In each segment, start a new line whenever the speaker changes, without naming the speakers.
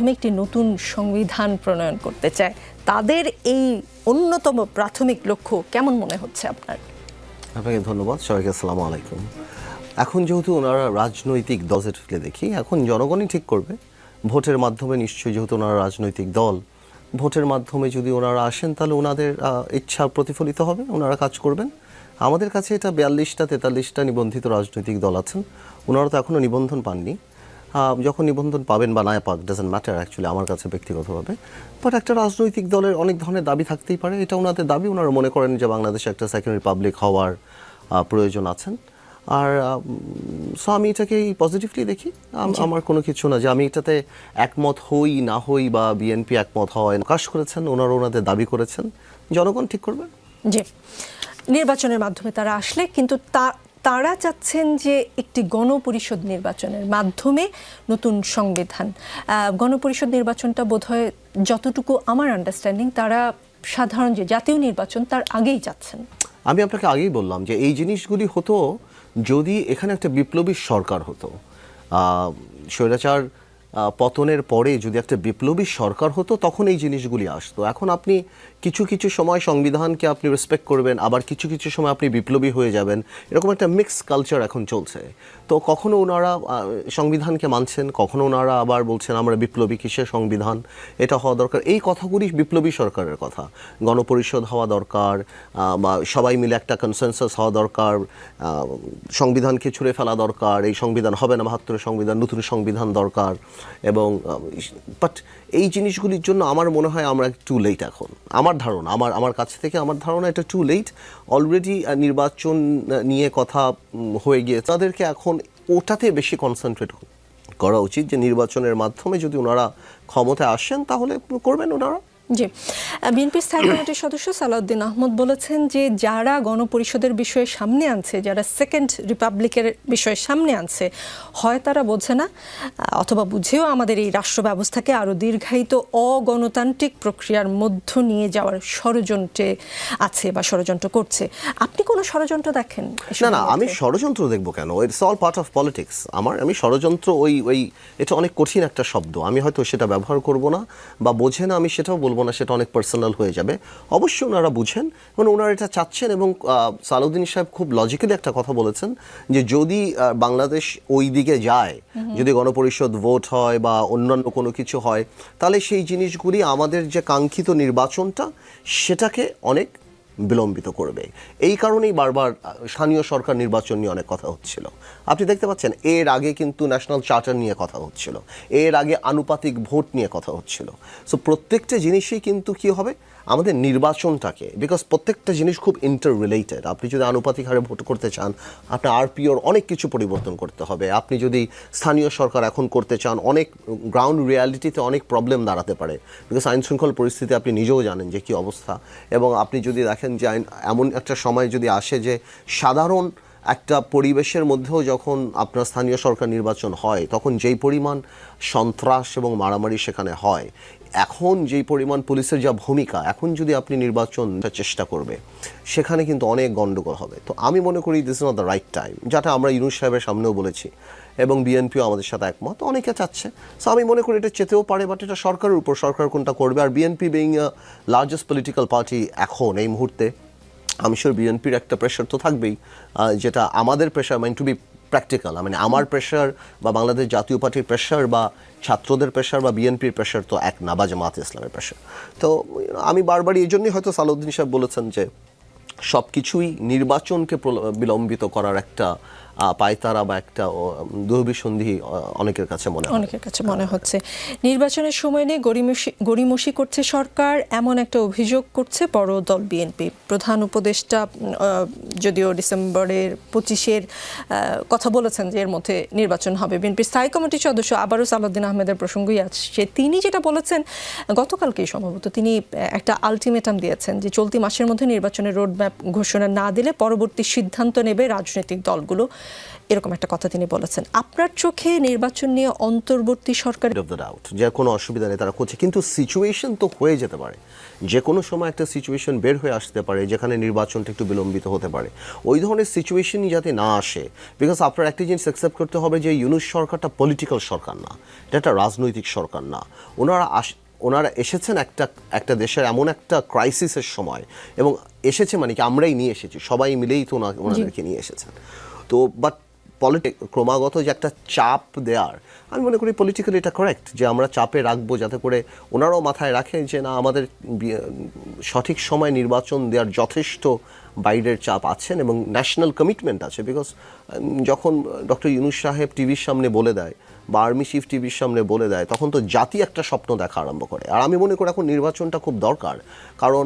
একটি নতুন সংবিধান প্রণয়ন করতে চায়, তাদের এই অন্যতম প্রাথমিক লক্ষ্য কেমন মনে হচ্ছে আপনার?
আপনাকে ধন্যবাদ। সবাইকে আসসালামু আলাইকুম। এখন যেহেতু ওনারা রাজনৈতিক দলকে দেখি, এখন জনগণই ঠিক করবে ভোটের মাধ্যমে। নিশ্চয়ই যেহেতু ওনারা রাজনৈতিক দল, ভোটের মাধ্যমে যদি ওনারা আসেন তাহলে ওনাদের ইচ্ছা প্রতিফলিত হবে, ওনারা কাজ করবেন। আমাদের কাছে এটা 42টা 43টা নিবন্ধিত রাজনৈতিক দল আছেন, ওনারা তো এখনও নিবন্ধন পাননি। যখন নিবন্ধন পাবেন বা না পাক, ডাজন্ট ম্যাটার অ্যাকচুয়ালি আমার কাছে ব্যক্তিগতভাবে। বাট একটা রাজনৈতিক দলের অনেক ধরনের দাবি থাকতেই পারে, এটা ওনাদের দাবি। ওনারা মনে করেন যে বাংলাদেশে একটা সেকেন্ড রিপাবলিক হওয়ার প্রয়োজন আছেন। আর সো আমি এটাকে পজিটিভলি দেখি। আমার কোনো কিছু না যে আমি এটাতে একমত হই না হই বা বিএনপি একমত হওয়ায় প্রকাশ করেছেন, ওনারা ওনাদের দাবি করেছেন, জনগণ ঠিক করবে।
জি, নির্বাচনের মাধ্যমে তারা আসলে, কিন্তু তারা চাচ্ছেন যে একটি গণপরিষদ নির্বাচনের মাধ্যমে নতুন সংবিধান। গণপরিষদ নির্বাচনটা বোধহয়, যতটুকু আমার আন্ডারস্ট্যান্ডিং, তারা সাধারণ যে জাতীয় নির্বাচন তার আগেই চাচ্ছেন।
আমি আপনাকে আগেই বললাম যে এই জিনিসগুলি হতো যদি এখানে একটা বিপ্লবী সরকার হতো। স্বৈরাচার পতনের পরে যদি একটা বিপ্লবী সরকার হতো তখন এই জিনিসগুলি আসতো। এখন আপনি কিছু কিছু সময় সংবিধানকে আপনি রেসপেক্ট করবেন, আবার কিছু কিছু সময় আপনি বিপ্লবী হয়ে যাবেন, এরকম একটা মিক্স কালচার এখন চলছে। তো কখনো ওনারা সংবিধানকে মানছেন, কখনো ওনারা আবার বলছেন আমরা বিপ্লবী, কিসের সংবিধান, এটা হওয়া দরকার। এই কথাগুলি বিপ্লবী সরকারের কথা। গণপরিষদ হওয়া দরকার, বা সবাই মিলে একটা কনসেনসাস হওয়া দরকার, সংবিধানকে ছুঁড়ে ফেলা দরকার, এই সংবিধান হবে না 72-এর সংবিধান, নতুন সংবিধান দরকার। এবং বাট এই জিনিসগুলির জন্য আমার মনে হয় আমরা টু লেট এখন। আমার ধারণা, আমার কাছ থেকে আমার ধারণা এটা টু লেট। অলরেডি নির্বাচন নিয়ে কথা হয়ে গিয়ে তাদেরকে এখন ওটাতে বেশি কনসেন্ট্রেট করা উচিত, যে নির্বাচনের মাধ্যমে যদি ওনারা ক্ষমতায় আসেন তাহলে করবেন ওনারা।
জি, বিএনপির স্থায়ী কমিটির সদস্য সালাউদ্দিন আহমদ বলেছেন যে যারা গণপরিষদের বিষয়ে সামনে আনছে, যারা সেকেন্ড রিপাবলিকের বিষয়ে সামনে আনছে, হয় তারা বোঝে না, অথবা বুঝেও আমাদের এই রাষ্ট্র ব্যবস্থাকে আরও দীর্ঘায়িত অগণতান্ত্রিক প্রক্রিয়ার মধ্য নিয়ে যাওয়ার ষড়যন্ত্রে আছে বা ষড়যন্ত্র করছে। আপনি কোনো ষড়যন্ত্র দেখেন?
না, আমি ষড়যন্ত্র দেখবো কেন? It's all part of politics. আমি ষড়যন্ত্র ওই এটা অনেক কঠিন একটা শব্দ, আমি হয়তো সেটা ব্যবহার করব না, বা বোঝে না আমি সেটাও বলবো না, সেটা অনেক পার্সোনাল হয়ে যাবে। অবশ্যই ওনারা বুঝেন, মানে ওনারা এটা চাচ্ছেন। এবং সালাউদ্দিন সাহেব খুব লজিক্যালি একটা কথা বলেছেন যে যদি বাংলাদেশ ওই দিকে যায়, যদি গণপরিষদ ভোট হয় বা অন্যান্য কোনো কিছু হয়, তাহলে সেই জিনিসগুলি আমাদের যে কাঙ্ক্ষিত নির্বাচনটা সেটাকে অনেক বিলম্বিত করবে। এই কারণেই বারবার স্থানীয় সরকার নির্বাচন নিয়ে অনেক কথা হচ্ছিল। আপনি দেখতে পাচ্ছেন এর আগে কিন্তু ন্যাশনাল চার্টার নিয়ে কথা হচ্ছিল, এর আগে আনুপাতিক ভোট নিয়ে কথা হচ্ছিল। সো প্রত্যেকটা জিনিসই কিন্তু কি হবে আমাদের নির্বাচনটাকে, বিকজ প্রত্যেকটা জিনিস খুব ইন্টার রিলেটেড। আপনি যদি আনুপাতিক হারে ভোট করতে চান, আপনার আরপিওর অনেক কিছু পরিবর্তন করতে হবে। আপনি যদি স্থানীয় সরকার এখন করতে চান, অনেক গ্রাউন্ড রিয়ালিটিতে অনেক প্রবলেম দাঁড়াতে পারে, বিকজ আইন শৃঙ্খল পরিস্থিতি আপনি নিজেও জানেন যে কী অবস্থা। এবং আপনি যদি দেখেন যে এমন একটা সময় যদি আসে যে সাধারণ একটা পরিবেশের মধ্যেও যখন আপনার স্থানীয় সরকার নির্বাচন হয়, তখন যেই পরিমাণ সন্ত্রাস এবং মারামারি সেখানে হয়, এখন যেই পরিমাণ পুলিশের যা ভূমিকা, এখন যদি আপনি নির্বাচন চেষ্টা করবে, সেখানে কিন্তু অনেক গণ্ডগোল হবে। তো আমি মনে করি this is not the right time, যেটা আমরা ইউনূস সাহেবের সামনেও বলেছি এবং বিএনপিও আমাদের সাথে একমত, অনেকে চাচ্ছে। সো আমি মনে করি এটা চেতেও পারে, বাট এটা সরকারের উপর, সরকার কোনটা করবে। আর BNP being largest political party এখন এই মুহূর্তে, আমি শিওর বিএনপির একটা প্রেশার তো থাকবেই, যেটা আমাদের প্রেশার, টু বি প্র্যাকটিক্যাল, মানে আমার প্রেশার বা বাংলাদেশ জাতীয় পার্টির প্রেশার বা ছাত্রদের প্রেশার বা বিএনপির প্রেশার তো এক না, বা জামায়াতে ইসলামের প্রেশার। তো আমি বারবারই এই জন্যই হয়তো সালাউদ্দিন সাহেব বলেছেন যে সব কিছুই নির্বাচনকে বিলম্বিত করার একটা পায়তারা বা একটা দুর্বিসন্ধি অনেকের কাছে মনে
হচ্ছে। নির্বাচনের সময় নিয়ে গড়িমসি করছে সরকার, এমন একটা অভিযোগ করছে বড় দল বিএনপি। প্রধান উপদেষ্টা যদিও ডিসেম্বরের 25-এর কথা বলেছেন যে এর মধ্যে নির্বাচন হবে। বিএনপির স্থায়ী কমিটির সদস্য আবারও সালাউদ্দিন আহমেদের প্রসঙ্গই আসছে। তিনি যেটা বলেছেন, গতকালকেই সম্ভবত তিনি একটা আলটিমেটাম দিয়েছেন যে চলতি মাসের মধ্যে নির্বাচনের রোডম্যাপ ঘোষণা না দিলে পরবর্তী সিদ্ধান্ত নেবে রাজনৈতিক দলগুলো। এরকম একটা কথা তিনি বলেছেন। আপনার চোখে নির্বাচন নিয়ে অন্তর্বর্তী সরকার
অফ দ্য ডাউট যে কোনো অসুবিধা নেই তারা করছে, কিন্তু সিচুয়েশন তো হয়ে যেতে পারে, যে কোনো সময় একটা সিচুয়েশন বের হয়ে আসতে পারে যেখানে নির্বাচনটা একটু বিলম্বিত হতে পারে। ওই ধরনের সিচুয়েশনই যাতে না আসে, বিকজ আপনার একটা জিনিস অ্যাকসেপ্ট করতে হবে যে ইউনূস সরকারটা পলিটিক্যাল সরকার না, এটা একটা রাজনৈতিক সরকার না। ওনারা এসেছেন একটা দেশের এমন একটা ক্রাইসিসের সময়, এবং এসেছে মানে কি আমরাই নিয়ে এসেছি, সবাই মিলেই তো ওনাদেরকে নিয়ে এসেছেন। তো বাট ক্রমাগত যে একটা চাপ দেওয়ার, আমি মনে করি পলিটিক্যালি এটা কারেক্ট যে আমরা চাপে রাখবো যাতে করে ওনারাও মাথায় রাখে যে না, আমাদের সঠিক সময় নির্বাচন দেওয়ার যথেষ্ট বাইরের চাপ আছেন এবং ন্যাশনাল কমিটমেন্ট আছে। বিকজ যখন ডক্টর ইউনূস সাহেব টিভির সামনে বলে দেয় বা আর্মি চিফ টিভির সামনে বলে দেয়, তখন তো জাতি একটা স্বপ্ন দেখা আরম্ভ করে। আর আমি মনে করি এখন নির্বাচনটা খুব দরকার, কারণ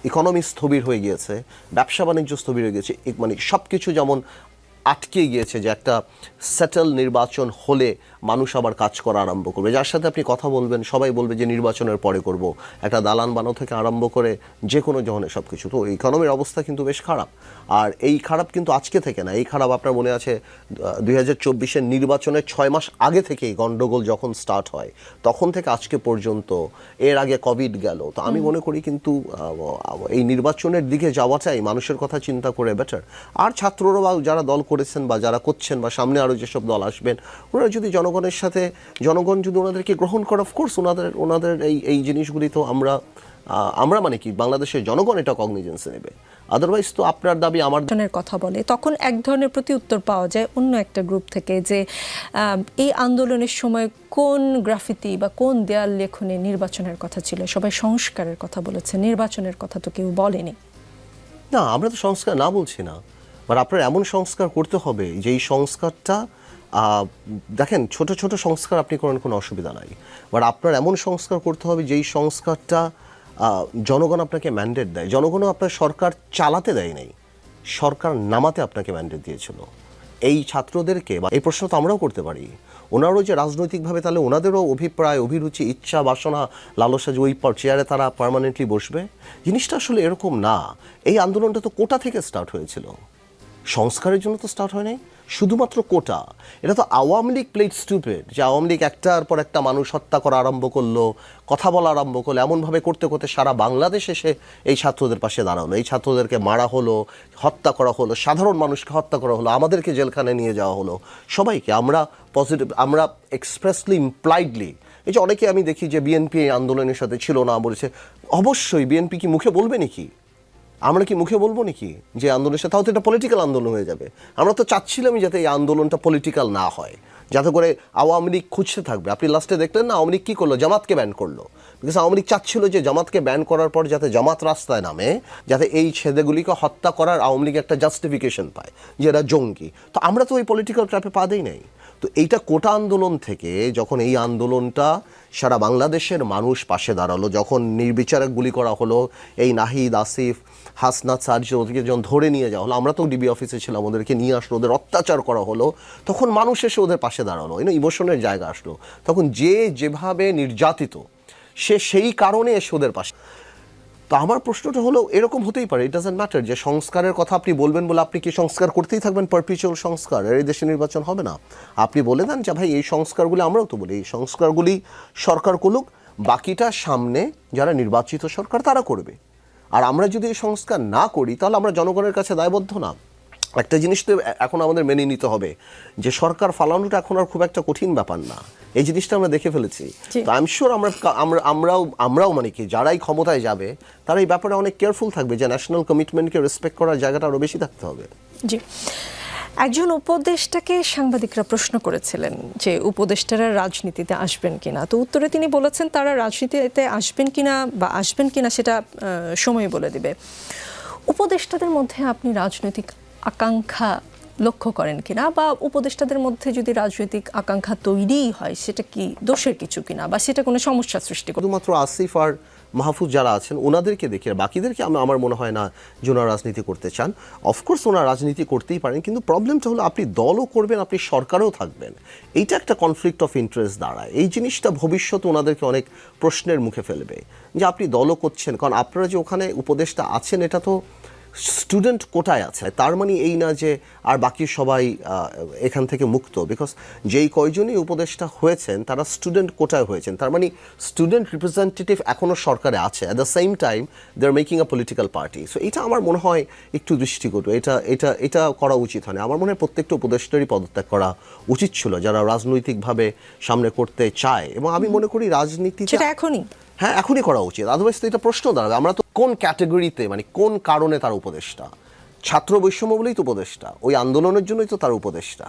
ইকোনমি স্থবির হয়ে গিয়েছে, ব্যবসা বাণিজ্য স্থবির হয়ে গিয়েছে, মানে সব কিছু যেমন আটকে গিয়েছে, যে একটা সেটেল নির্বাচন হলে মানুষ আবার কাজ করা আরম্ভ করবে। যার সাথে আপনি কথা বলবেন সবাই বলবে যে নির্বাচনের পরে করব, একটা দালান বানানো থেকে আরম্ভ করে যে কোনো ধরনের সব কিছু। তো ইকোনমির অবস্থা কিন্তু বেশ খারাপ, আর এই খারাপ কিন্তু আজকে থেকে না, এই খারাপ আপনার মনে আছে 2024-এর নির্বাচনের 6 মাস আগে থেকেই গন্ডগোল যখন স্টার্ট হয় তখন থেকে আজকে পর্যন্ত, এর আগে কোভিড গেল। তো আমি মনে করি কিন্তু এই নির্বাচনের দিকে যাওয়াটাই মানুষের কথা চিন্তা করে বেটার। আর ছাত্ররা বা যারা দল করেছেন বা যারা করছেন বা সামনে আরও যেসব দল আসবেন, ওনারা যদি জনগণের সাথে, জনগণ যদি ওনাদেরকে গ্রহণ করে, অফকোর্স ওনাদের এই জিনিসগুলি তো আমরা মানে কি বাংলাদেশের জনগণ এটা কগনিজেন্সে নেবে। আদারওয়াইজ তো আপনার দাবি আমার
নির্বাচনের কথা বলে, তখন এক ধরনের প্রতি উত্তর পাওয়া যায় অন্য একটা গ্রুপ থেকে যে এই আন্দোলনের সময় কোন গ্রাফিতি বা কোন দেয়াল লেখনে নির্বাচনের কথা ছিল, সবাই সংস্কারের কথা বলেছে, নির্বাচনের কথা তো কেউ বলেনি।
না, আমরা তো সংস্কার না বলছি না, বাট আপনার এমন সংস্কার করতে হবে যেই সংস্কারটা, দেখেন ছোট ছোট সংস্কার আপনি করেন কোনো অসুবিধা নাই, বাট আপনার এমন সংস্কার করতে হবে যেই সংস্কারটা জনগণ আপনাকে ম্যান্ডেট দেয়। জনগণও আপনার সরকার চালাতে দেয় নাই, সরকার নামাতে আপনাকে ম্যান্ডেট দিয়েছিল। এই ছাত্রদেরকে, বা এই প্রশ্ন তো আমরাও করতে পারি, ওনারও যে রাজনৈতিকভাবে তাহলে ওনাদেরও অভিপ্রায়, অভিরুচি, ইচ্ছা, বাসনা, লালসা যে ওই চেয়ারে তারা পার্মানেন্টলি বসবে, জিনিসটা আসলে এরকম না। এই আন্দোলনটা তো কোটা থেকে স্টার্ট হয়েছিল, সংস্কারের জন্য তো স্টার্ট হয় নাই শুধুমাত্র কোটা। এটা তো আওয়ামী লীগ প্লেড স্টুপিড, যে আওয়ামী লীগ একটার পর একটা মানুষ হত্যা করা আরম্ভ করলো, কথা বলা আরম্ভ করলো, এমনভাবে করতে করতে সারা বাংলাদেশ এসে এই ছাত্রদের পাশে দাঁড়ানো, এই ছাত্রদেরকে মারা হলো, হত্যা করা হলো, সাধারণ মানুষকে হত্যা করা হলো, আমাদেরকে জেলখানে নিয়ে যাওয়া হলো, সবাইকে। আমরা এক্সপ্রেসলি ইমপ্লাইডলি, এই যে অনেকে আমি দেখি যে বিএনপি এই আন্দোলনের সাথে ছিল না বলেছে, অবশ্যই বিএনপি কি মুখে বলবে নাকি? আমরা কি মুখে বলবো নাকি যে আন্দোলনের সাথে? তাও তো এটা পলিটিক্যাল আন্দোলন হয়ে যাবে। আমরা তো চাচ্ছিলামই যাতে এই আন্দোলনটা পলিটিক্যাল না হয়, যাতে করে আওয়ামী লীগ খুঁজতে থাকবে। আপনি লাস্টে দেখলেন না আওয়ামী লীগ কী করলো? জামাতকে ব্যান করলো। বিকজ আওয়ামী লীগ চাচ্ছিল যে জামাতকে ব্যান করার পর যাতে জামাত রাস্তায় নামে, যাতে এই ছেলেগুলিকে হত্যা করার আওয়ামী লীগ একটা জাস্টিফিকেশন পায় যে এরা জঙ্গি। তো আমরা তো ওই পলিটিক্যাল ট্র্যাপে পা দেই নাই। তো এইটা কোটা আন্দোলন থেকে যখন এই আন্দোলনটা সারা বাংলাদেশের মানুষ পাশে দাঁড়ালো, যখন নির্বিচারে গুলি করা হলো, এই নাহিদ, আসিফ, হাসনাত, সার্জি, ওদেরকে যখন ধরে নিয়ে যাওয়া হলো, আমরা তো ডিবি অফিসে ছিলাম, ওদেরকে নিয়ে আসলো, ওদের অত্যাচার করা হলো, তখন মানুষ এসে ওদের পাশে দাঁড়ালো, ইমোশনের জায়গা আসলো। তখন যে যেভাবে নির্যাতিত, সেই কারণে এসে ওদের পাশে। তো আমার প্রশ্নটা হলো, এরকম হতেই পারে, ইট ডাজন্ট ম্যাটার যে সংস্কারের কথা আপনি বলবেন বলে আপনি কি সংস্কার করতেই থাকবেন, পারপিচুয়াল সংস্কার, এই দেশে নির্বাচন হবে না? আপনি বলে দেন যে ভাই এই সংস্কারগুলি, আমরাও তো বলি এই সংস্কারগুলি সরকার করুক, বাকিটা সামনে যারা নির্বাচিত সরকার তারা করবে। আর আমরা যদি এই সংস্কার না করি তাহলে আমরা জনগণের কাছে দায়বদ্ধ না। একটা জিনিস তো এখন আমাদের মেনে নিতে হবে যে সরকার ফালানোটা এখন আর খুব একটা কঠিন ব্যাপার না, এই জিনিসটা আমরা দেখে ফেলেছি। তো আই এম শিওর আমরাও মানে কি যারাই ক্ষমতায় যাবে তারা এই ব্যাপারে অনেক কেয়ারফুল থাকবে, যে ন্যাশনাল কমিটমেন্টকে রেসপেক্ট করার জায়গাটা আরও বেশি থাকতে হবে।
জি, একজন উপদেষ্টাকে সাংবাদিকরা প্রশ্ন করেছিলেন যে উপদেষ্টারা রাজনীতিতে আসবেন কিনা, তো উত্তরে তিনি বলেছেন তারা রাজনীতিতে আসবেন কিনা বা আসবেন কিনা সেটা সময় বলে দিবে। উপদেষ্টাদের মধ্যে আপনি রাজনৈতিক আকাঙ্ক্ষা লক্ষ্য করেন কিনা, বা উপদেষ্টাদের মধ্যে যদি রাজনৈতিক আকাঙ্ক্ষা তৈরিই হয় সেটা কি দোষের কিছু কিনা, বা সেটা কোনো সমস্যা সৃষ্টি করে?
শুধুমাত্র আসিফ আর মাহফুজ যারা আছেন ওনাদেরকে দেখে, বাকিদেরকে আমার মনে হয় না যে ওনারা রাজনীতি করতে চান। অফকোর্স ওনারা রাজনীতি করতেই পারেন, কিন্তু প্রবলেমটা হলো আপনি দলও করবেন, আপনি সরকারেও থাকবেন, এইটা একটা কনফ্লিক্ট অফ ইন্টারেস্ট দাঁড়ায়। এই জিনিসটা ভবিষ্যতে ওনাদেরকে অনেক প্রশ্নের মুখে ফেলবে যে আপনি দলও করছেন, কারণ আপনারা যে ওখানে উপদেষ্টা আছেন এটা তো স্টুডেন্ট কোটায় আছে, তার মানে এই না যে আর বাকি সবাই এখান থেকে মুক্ত, বিকজ যেই কয়জনই উপদেষ্টা হয়েছেন তারা স্টুডেন্ট কোটায় হয়েছেন, তার মানে স্টুডেন্ট রিপ্রেজেন্টেটিভ এখনও সরকারে আছে, at the same time they are making a political party. So এটা আমার মনে হয় একটু দৃষ্টিকটু, এটা করা উচিত হয় না। আমার মনে হয় প্রত্যেকটা উপদেষ্টারই পদত্যাগ করা উচিত ছিল যারা রাজনৈতিকভাবে সামনে করতে চায়, এবং আমি মনে করি রাজনীতিতে
সেটা এখনই
হ্যাঁ এখনই করা উচিত, আদারওয়াইজ তো এটা প্রশ্ন দাঁড়াবে আমরা তো কোন ক্যাটাগরিতে, মানে কোন কারণে তার উপদেষ্টা, ছাত্র বৈষম্য বলেই তো উপদেষ্টা, ওই আন্দোলনের জন্যই তো তার উপদেষ্টা।